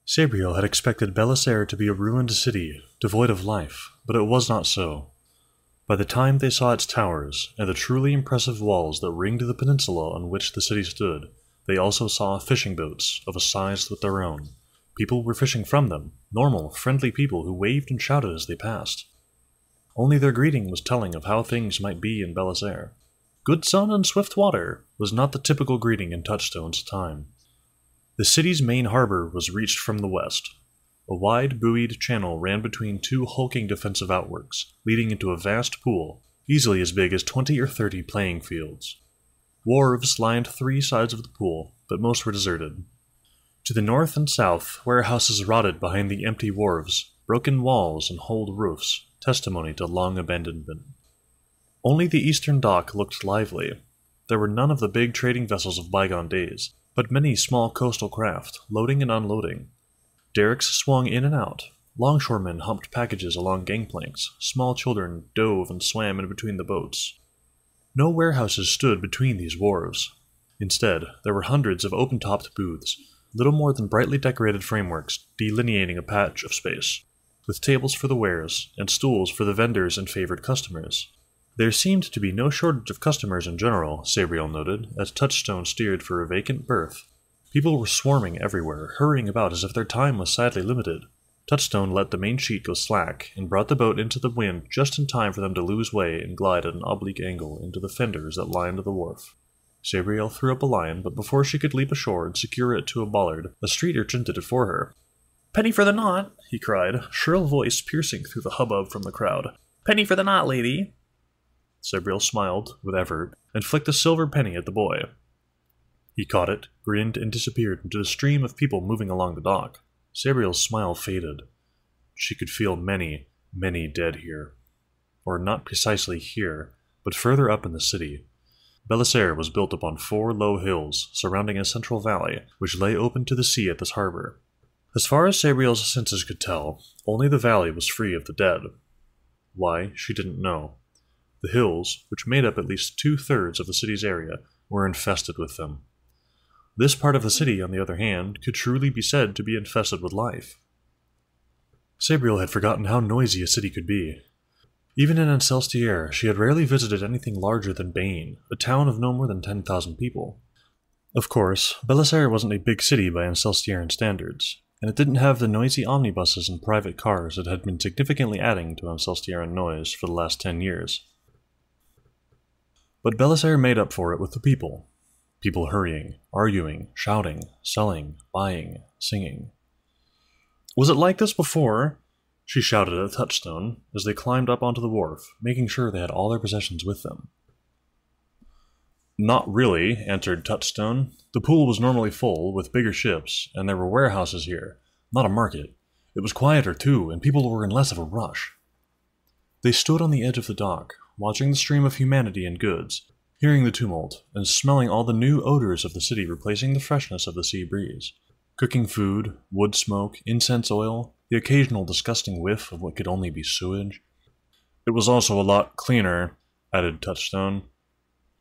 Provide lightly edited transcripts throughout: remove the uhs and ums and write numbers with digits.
Sabriel had expected Belisaere to be a ruined city, devoid of life, but it was not so. By the time they saw its towers, and the truly impressive walls that ringed the peninsula on which the city stood, they also saw fishing boats of a size with their own. People were fishing from them, normal, friendly people who waved and shouted as they passed. Only their greeting was telling of how things might be in Belisaere. "Good sun and swift water" was not the typical greeting in Touchstone's time. The city's main harbor was reached from the west. A wide, buoyed channel ran between two hulking defensive outworks, leading into a vast pool, easily as big as 20 or 30 playing fields. Wharves lined three sides of the pool, but most were deserted. To the north and south, warehouses rotted behind the empty wharves, broken walls and holed roofs, testimony to long abandonment. Only the eastern dock looked lively. There were none of the big trading vessels of bygone days, but many small coastal craft, loading and unloading. Derricks swung in and out. Longshoremen humped packages along gangplanks. Small children dove and swam in between the boats. No warehouses stood between these wharves. Instead, there were hundreds of open-topped booths, little more than brightly decorated frameworks delineating a patch of space, with tables for the wares and stools for the vendors and favored customers. There seemed to be no shortage of customers in general, Sabriel noted, as Touchstone steered for a vacant berth. People were swarming everywhere, hurrying about as if their time was sadly limited. Touchstone let the main sheet go slack, and brought the boat into the wind just in time for them to lose way and glide at an oblique angle into the fenders that lined the wharf. Sabriel threw up a line, but before she could leap ashore and secure it to a bollard, a street urchin did it for her. "Penny for the knot!" he cried, shrill voice piercing through the hubbub from the crowd. "Penny for the knot, lady!" Sabriel smiled, with effort, and flicked a silver penny at the boy. He caught it, grinned, and disappeared into the stream of people moving along the dock. Sabriel's smile faded. She could feel many, many dead here. Or not precisely here, but further up in the city. Belisaere was built upon 4 low hills, surrounding a central valley, which lay open to the sea at this harbor. As far as Sabriel's senses could tell, only the valley was free of the dead. Why, she didn't know. The hills, which made up at least 2/3 of the city's area, were infested with them. This part of the city, on the other hand, could truly be said to be infested with life. Sabriel had forgotten how noisy a city could be. Even in Ancelstiere, she had rarely visited anything larger than Bane, a town of no more than 10,000 people. Of course, Belisaere wasn't a big city by Ancelstieran standards, and it didn't have the noisy omnibuses and private cars that had been significantly adding to Ancelstieran noise for the last 10 years. But Belisaere made up for it with the people. People hurrying, arguing, shouting, selling, buying, singing. "Was it like this before?" she shouted at Touchstone as they climbed up onto the wharf, making sure they had all their possessions with them. "Not really," answered Touchstone. "The pool was normally full, with bigger ships, and there were warehouses here, not a market. It was quieter, too, and people were in less of a rush." They stood on the edge of the dock, watching the stream of humanity and goods, hearing the tumult, and smelling all the new odors of the city replacing the freshness of the sea breeze. Cooking food, wood smoke, incense oil, the occasional disgusting whiff of what could only be sewage. "It was also a lot cleaner," added Touchstone.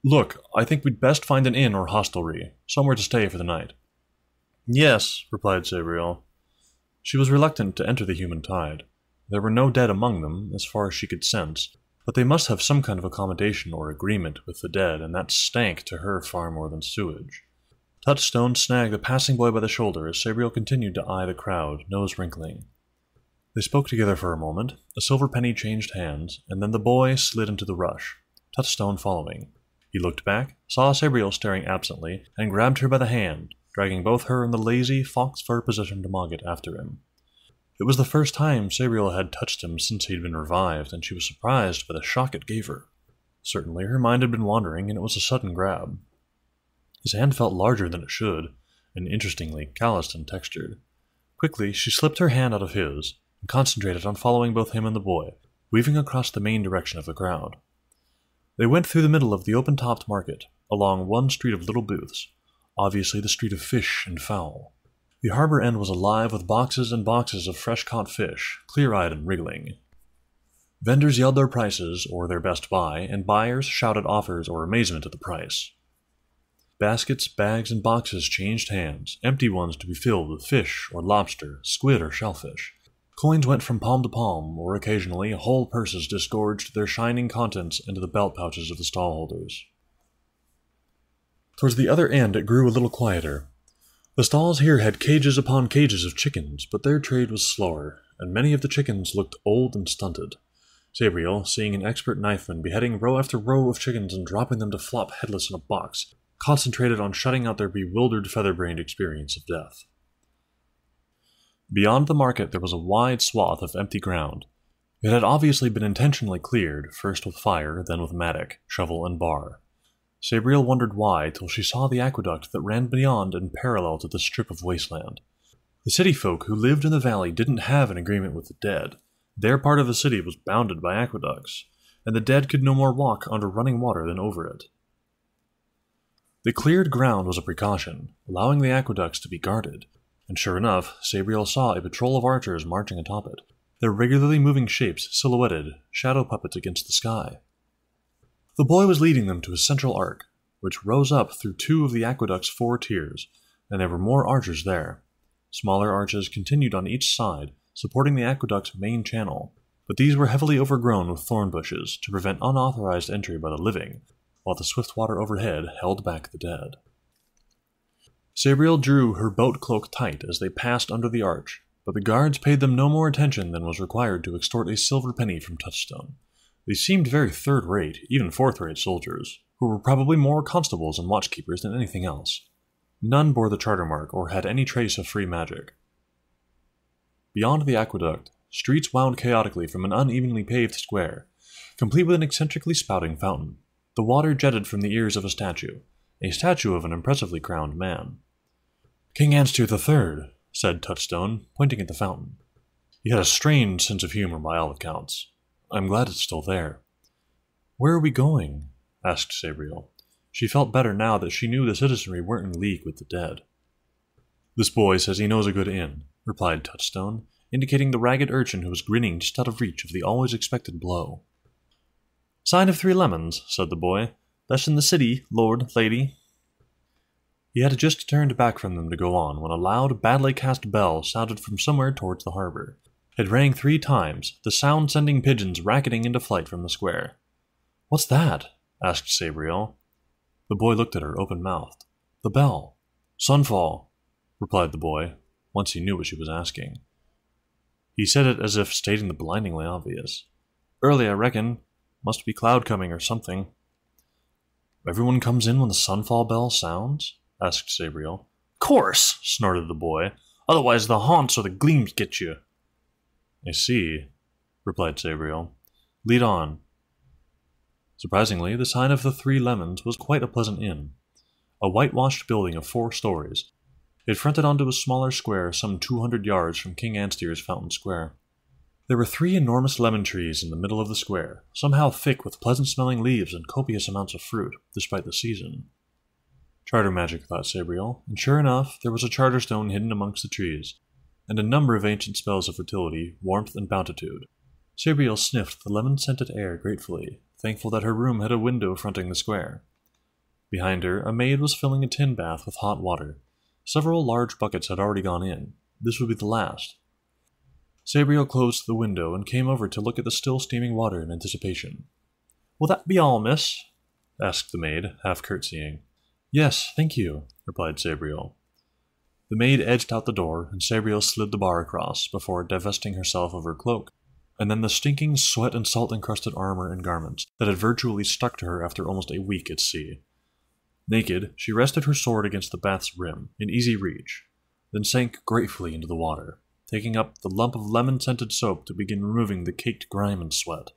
"Look, I think we'd best find an inn or hostelry, somewhere to stay for the night." "Yes," replied Sabriel. She was reluctant to enter the human tide. There were no dead among them, as far as she could sense, but they must have some kind of accommodation or agreement with the dead, and that stank to her far more than sewage. Touchstone snagged the passing boy by the shoulder as Sabriel continued to eye the crowd, nose wrinkling. They spoke together for a moment, a silver penny changed hands, and then the boy slid into the rush, Touchstone following. He looked back, saw Sabriel staring absently, and grabbed her by the hand, dragging both her and the lazy, fox-fur-positioned Mogget after him. It was the first time Sabriel had touched him since he'd been revived, and she was surprised by the shock it gave her. Certainly her mind had been wandering, and it was a sudden grab. His hand felt larger than it should, and interestingly calloused and textured. Quickly, she slipped her hand out of his, and concentrated on following both him and the boy, weaving across the main direction of the crowd. They went through the middle of the open-topped market, along one street of little booths, obviously the street of fish and fowl. The harbor end was alive with boxes and boxes of fresh-caught fish, clear-eyed and wriggling. Vendors yelled their prices, or their best buy, and buyers shouted offers or amazement at the price. Baskets, bags, and boxes changed hands, empty ones to be filled with fish or lobster, squid or shellfish. Coins went from palm to palm, or occasionally whole purses disgorged their shining contents into the belt pouches of the stallholders. Towards the other end it grew a little quieter. The stalls here had cages upon cages of chickens, but their trade was slower, and many of the chickens looked old and stunted. Sabriel, seeing an expert knifeman beheading row after row of chickens and dropping them to flop headless in a box, concentrated on shutting out their bewildered feather-brained experience of death. Beyond the market there was a wide swath of empty ground. It had obviously been intentionally cleared, first with fire, then with mattock, shovel, and bar. Sabriel wondered why till she saw the aqueduct that ran beyond and parallel to the strip of wasteland. The city folk who lived in the valley didn't have an agreement with the dead. Their part of the city was bounded by aqueducts, and the dead could no more walk under running water than over it. The cleared ground was a precaution, allowing the aqueducts to be guarded, and sure enough, Sabriel saw a patrol of archers marching atop it, their regularly moving shapes silhouetted, shadow puppets against the sky. The boy was leading them to a central arc, which rose up through two of the aqueduct's 4 tiers, and there were more archers there. Smaller arches continued on each side, supporting the aqueduct's main channel, but these were heavily overgrown with thorn bushes to prevent unauthorized entry by the living, while the swift water overhead held back the dead. Sabriel drew her boat cloak tight as they passed under the arch, but the guards paid them no more attention than was required to extort a silver penny from Touchstone. They seemed very third-rate, even fourth-rate soldiers, who were probably more constables and watchkeepers than anything else. None bore the charter mark or had any trace of free magic. Beyond the aqueduct, streets wound chaotically from an unevenly paved square, complete with an eccentrically spouting fountain. The water jetted from the ears of a statue of an impressively crowned man. "King Anstey III," said Touchstone, pointing at the fountain. He had a strange sense of humor by all accounts. "I'm glad it's still there." "Where are we going?" asked Sabriel. She felt better now that she knew the citizenry weren't in league with the dead. "This boy says he knows a good inn," replied Touchstone, indicating the ragged urchin who was grinning just out of reach of the always expected blow. "Sign of 3 lemons," said the boy. "Best in the city, lord, lady." He had just turned back from them to go on when a loud, badly cast bell sounded from somewhere towards the harbor. It rang 3 times, the sound sending pigeons racketing into flight from the square. "What's that?" asked Sabriel. The boy looked at her, open-mouthed. "The bell." "Sunfall," replied the boy, once he knew what she was asking. He said it as if stating the blindingly obvious. "Early, I reckon. Must be cloud coming or something." "Everyone comes in when the sunfall bell sounds?" asked Sabriel. "Course," snorted the boy. "Otherwise the haunts or the gleams get you." "I see," replied Sabriel. "Lead on." Surprisingly, the Sign of the 3 Lemons was quite a pleasant inn. A whitewashed building of 4 stories. It fronted onto a smaller square some 200 yards from King Anstey's Fountain Square. There were 3 enormous lemon trees in the middle of the square, somehow thick with pleasant-smelling leaves and copious amounts of fruit, despite the season. Charter magic, thought Sabriel, and sure enough, there was a charter stone hidden amongst the trees, and a number of ancient spells of fertility, warmth, and bountitude. Sabriel sniffed the lemon-scented air gratefully, thankful that her room had a window fronting the square. Behind her, a maid was filling a tin bath with hot water. Several large buckets had already gone in. This would be the last. Sabriel closed the window and came over to look at the still steaming water in anticipation. "Will that be all, miss?" asked the maid, half curtsying. "Yes, thank you," replied Sabriel. The maid edged out the door, and Sabriel slid the bar across, before divesting herself of her cloak, and then the stinking sweat and salt-encrusted armor and garments that had virtually stuck to her after almost a week at sea. Naked, she rested her sword against the bath's rim, in easy reach, then sank gratefully into the water, taking up the lump of lemon-scented soap to begin removing the caked grime and sweat.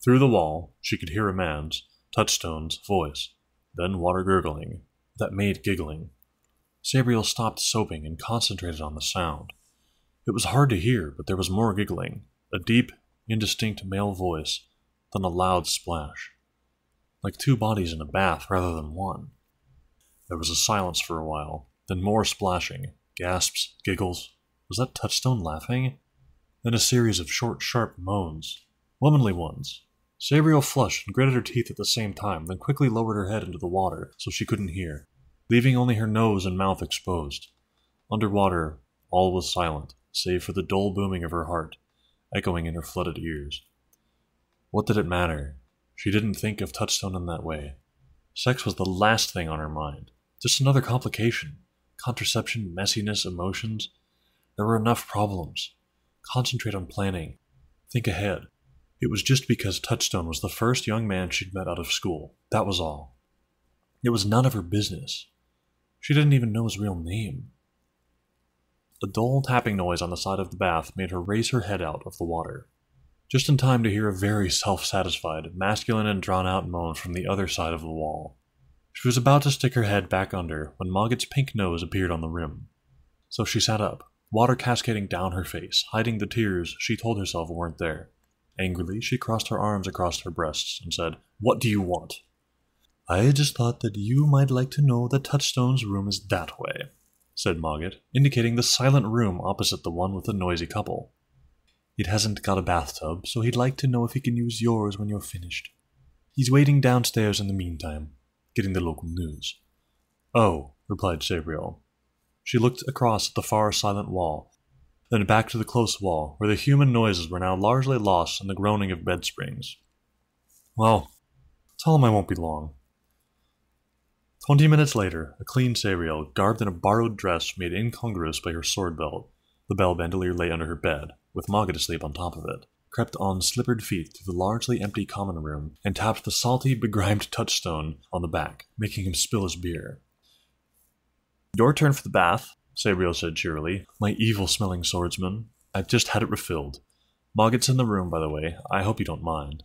Through the wall, she could hear a man's, Touchstone's, voice, then water gurgling, that maid giggling. Sabriel stopped soaping and concentrated on the sound. It was hard to hear, but there was more giggling, a deep, indistinct male voice, then a loud splash. Like 2 bodies in a bath rather than one. There was a silence for a while, then more splashing, gasps, giggles. Was that Touchstone laughing? Then a series of short, sharp moans. Womanly ones. Sabriel flushed and gritted her teeth at the same time, then quickly lowered her head into the water so she couldn't hear. leaving only her nose and mouth exposed. Underwater, all was silent, save for the dull booming of her heart, echoing in her flooded ears. What did it matter? She didn't think of Touchstone in that way. Sex was the last thing on her mind. Just another complication. Contraception, messiness, emotions. There were enough problems. Concentrate on planning. Think ahead. It was just because Touchstone was the first young man she'd met out of school. That was all. It was none of her business. She didn't even know his real name. A dull tapping noise on the side of the bath made her raise her head out of the water, just in time to hear a very self-satisfied, masculine and drawn-out moan from the other side of the wall. She was about to stick her head back under when Moggett's pink nose appeared on the rim. So she sat up, water cascading down her face, hiding the tears she told herself weren't there. Angrily, she crossed her arms across her breasts and said, "What do you want?" "I just thought that you might like to know that Touchstone's room is that way," said Moggett, indicating the silent room opposite the one with the noisy couple. "It hasn't got a bathtub, so he'd like to know if he can use yours when you're finished. He's waiting downstairs in the meantime, getting the local news." "Oh," replied Sabriel. She looked across at the far silent wall, then back to the close wall, where the human noises were now largely lost in the groaning of bed springs. "Well, tell him I won't be long." 20 minutes later, a clean Sabriel, garbed in a borrowed dress made incongruous by her sword belt, the bell bandolier lay under her bed, with Moggett asleep on top of it, crept on slippered feet through the largely empty common room, and tapped the salty, begrimed Touchstone on the back, making him spill his beer. "Your turn for the bath," Sabriel said cheerily. "My evil-smelling swordsman. I've just had it refilled. Moggett's in the room, by the way. I hope you don't mind."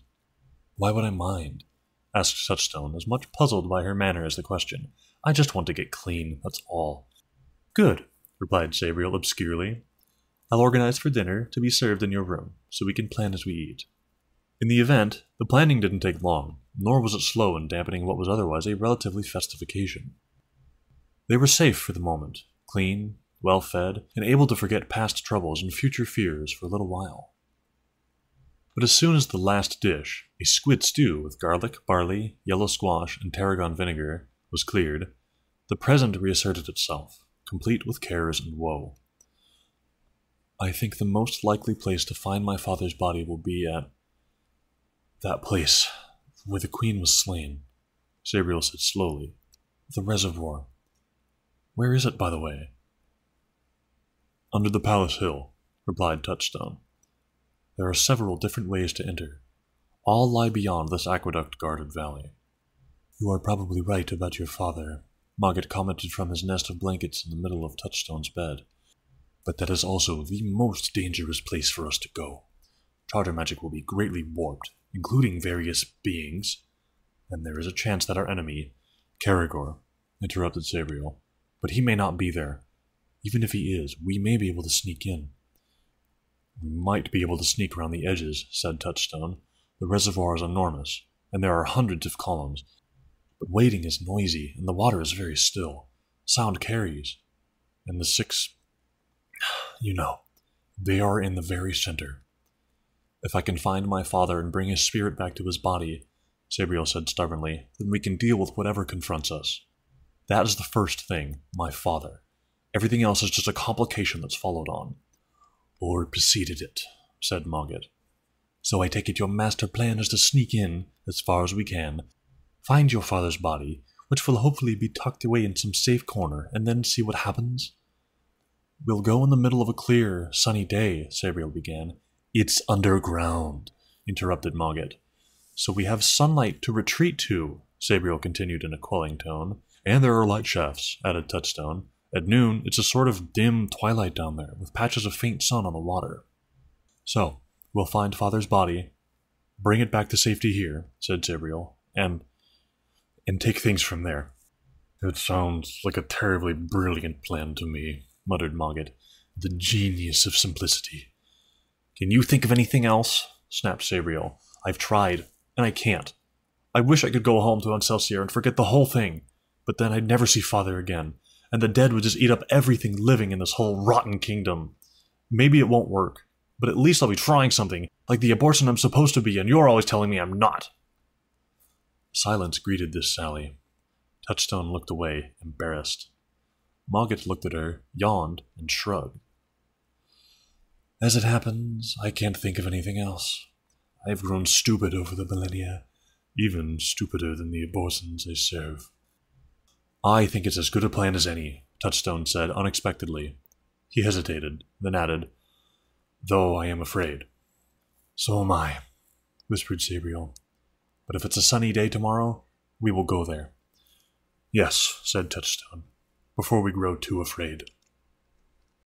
"Why would I mind?" asked Touchstone, as much puzzled by her manner as the question. "I just want to get clean, that's all." "Good," replied Sabriel obscurely. "I'll organize for dinner to be served in your room, so we can plan as we eat." In the event, the planning didn't take long, nor was it slow in dampening what was otherwise a relatively festive occasion. They were safe for the moment, clean, well-fed, and able to forget past troubles and future fears for a little while. But as soon as the last dish, a squid stew with garlic, barley, yellow squash, and tarragon vinegar, was cleared, the present reasserted itself, complete with cares and woe. "I think the most likely place to find my father's body will be at that place where the queen was slain," Sabriel said slowly. "The reservoir. Where is it, by the way?" "Under the palace hill," replied Touchstone. "There are several different ways to enter. All lie beyond this aqueduct-guarded valley." "You are probably right about your father," Moggett commented from his nest of blankets in the middle of Touchstone's bed. "But that is also the most dangerous place for us to go. Charter magic will be greatly warped, including various beings, and there is a chance that our enemy, Caragor," interrupted Sabriel, "but he may not be there. Even if he is, we may be able to sneak in." "We might be able to sneak around the edges," said Touchstone. "The reservoir is enormous, and there are hundreds of columns. But wading is noisy, and the water is very still. Sound carries. And the 6... they are in the very center. If I can find my father and bring his spirit back to his body," Sabriel said stubbornly, "then we can deal with whatever confronts us. That is the first thing, my father. Everything else is just a complication that's followed on." "Or preceded it," said Moggett. "So I take it your master plan is to sneak in, as far as we can, find your father's body, which will hopefully be tucked away in some safe corner, and then see what happens?" "We'll go in the middle of a clear, sunny day," Sabriel began. "It's underground," interrupted Moggett. "So we have sunlight to retreat to," Sabriel continued in a quelling tone. "And there are light shafts," added Touchstone. "At noon, it's a sort of dim twilight down there, with patches of faint sun on the water." "So, we'll find father's body, bring it back to safety here," said Sabriel, and take things from there." "It sounds like a terribly brilliant plan to me," muttered Moggett. "The genius of simplicity." "Can you think of anything else?" snapped Sabriel. "I've tried, and I can't. I wish I could go home to Excelsior and forget the whole thing, but then I'd never see father again, and the dead would just eat up everything living in this whole rotten kingdom. Maybe it won't work, but at least I'll be trying something, like the abortion I'm supposed to be, and you're always telling me I'm not." Silence greeted this sally. Touchstone looked away, embarrassed. Mogget looked at her, yawned, and shrugged. As it happens, I can't think of anything else. I have grown stupid over the millennia, even stupider than the abortions I serve. I think it's as good a plan as any, Touchstone said unexpectedly. He hesitated, then added, though I am afraid. So am I, whispered Sabriel. But if it's a sunny day tomorrow, we will go there. Yes, said Touchstone, before we grow too afraid.